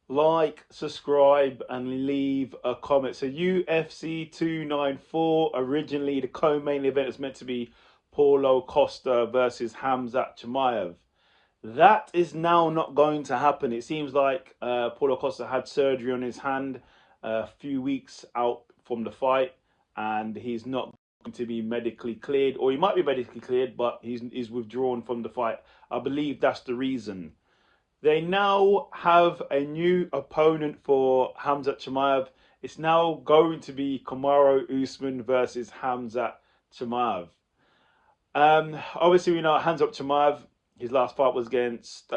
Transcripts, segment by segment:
like, subscribe, and leave a comment. So UFC 294, originally the co-main event was meant to be Paulo Costa versus Khamzat Chimaev. That is now not going to happen. It seems like Paulo Costa had surgery on his hand a few weeks out from the fight, and he's not going to be medically cleared, or he might be medically cleared, but he's withdrawn from the fight. I believe that's the reason. They now have a new opponent for Khamzat Chimaev. It's now going to be Kamaru Usman versus Khamzat Chimaev. Obviously, we know Khamzat Chimaev, his last fight was against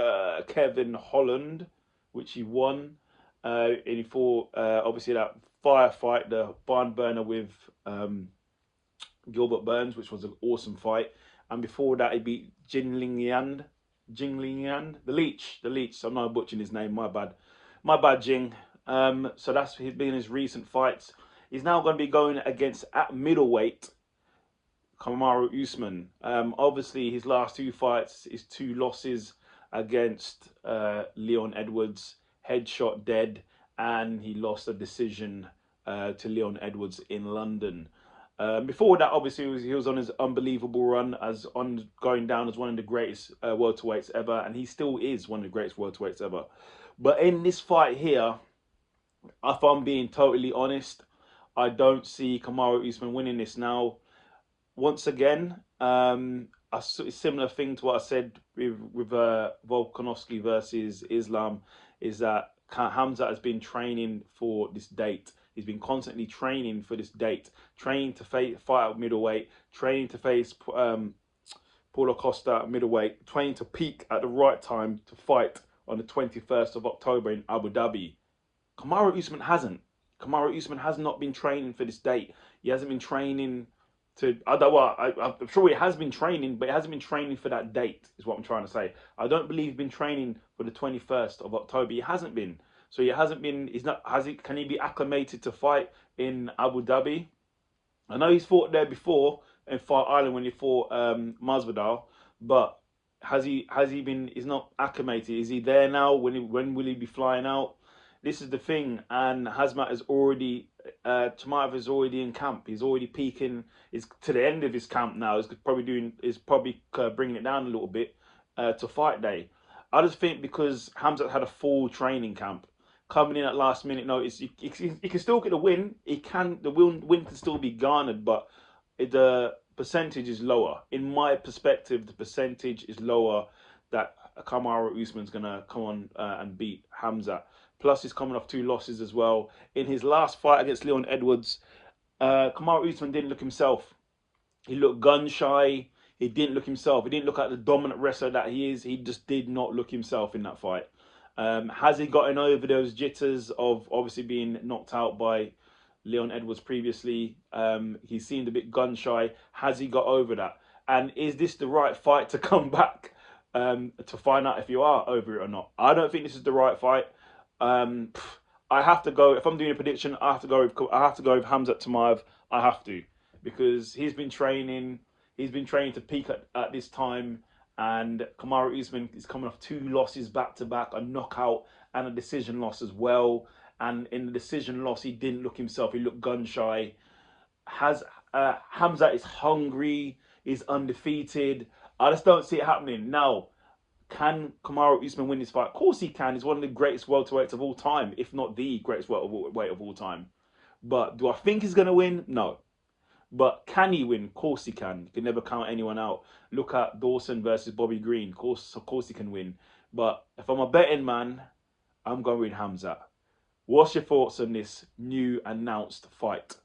Kevin Holland, which he won. And he fought, obviously, that firefight, the barn burner with Gilbert Burns, which was an awesome fight. And before that, he beat Jing Ling Yan, the Leech. I'm not butchering his name. My bad, Jing. So that's been his recent fights. He's now going to be going against at middleweight Kamaru Usman. Obviously, his last two fights, his two losses against Leon Edwards, headshot dead, and he lost a decision to Leon Edwards in London. Before that, obviously, he was on his unbelievable run as on going down as one of the greatest welterweights ever, and he still is one of the greatest welterweights ever. But in this fight here, if I'm being totally honest, I don't see Kamaru Usman winning this now. Once again, a similar thing to what I said with Volkanovski versus Islam is that Hamza has been training for this date. He's been constantly training for this date, training to fight at middleweight, training to face Paulo Costa at middleweight, training to peak at the right time to fight on the 21st of October in Abu Dhabi. Kamaru Usman hasn't. Kamaru Usman has not been training for this date. He hasn't been training to. I don't. Well, I'm sure he has been training, but he hasn't been training for that date. Is what I'm trying to say. I don't believe he's been training for the 21st of October. He hasn't been. So he hasn't been. He's not. Has he? Can he be acclimated to fight in Abu Dhabi? I know he's fought there before in Fight Island when he fought Masvidal, but has he? Has he been? He's not acclimated. Is he there now? When will he be flying out? This is the thing, and Hazmat is already, Chimaev is already in camp. He's already peaking. He's to the end of his camp now. He's probably bringing it down a little bit to fight day. I just think because Hamzat had a full training camp, coming in at last minute notice, he can still get a win. The win can still be garnered, but the percentage is lower. In my perspective, the percentage is lower that Kamaru Usman's gonna come on and beat Hamzat. Plus, he's coming off two losses as well. In his last fight against Leon Edwards, Kamaru Usman didn't look himself. He looked gun shy. He didn't look himself. He didn't look like the dominant wrestler that he is. He just did not look himself in that fight. Has he gotten over those jitters of obviously being knocked out by Leon Edwards previously? He seemed a bit gun shy. Has he got over that? And is this the right fight to come back to find out if you are over it or not? I don't think this is the right fight. Um, I have to go. If I'm doing a prediction, I have to go. I have to go with Khamzat Chimaev. I have to because he's been training. He's been training to peak at this time, and Kamaru Usman is coming off two losses back to back, a knockout and a decision loss as well. And in the decision loss, he didn't look himself. He looked gun shy. Has Hamzat is hungry. He's undefeated. I just don't see it happening now. Can Kamaru Usman win this fight? Of course he can. He's one of the greatest welterweights of all time, if not the greatest welterweight of all time. But do I think he's going to win? No. But can he win? Of course he can. You can never count anyone out. Look at Dawson versus Bobby Green. Of course he can win. But if I'm a betting man, I'm going with Hamzat. What's your thoughts on this new announced fight?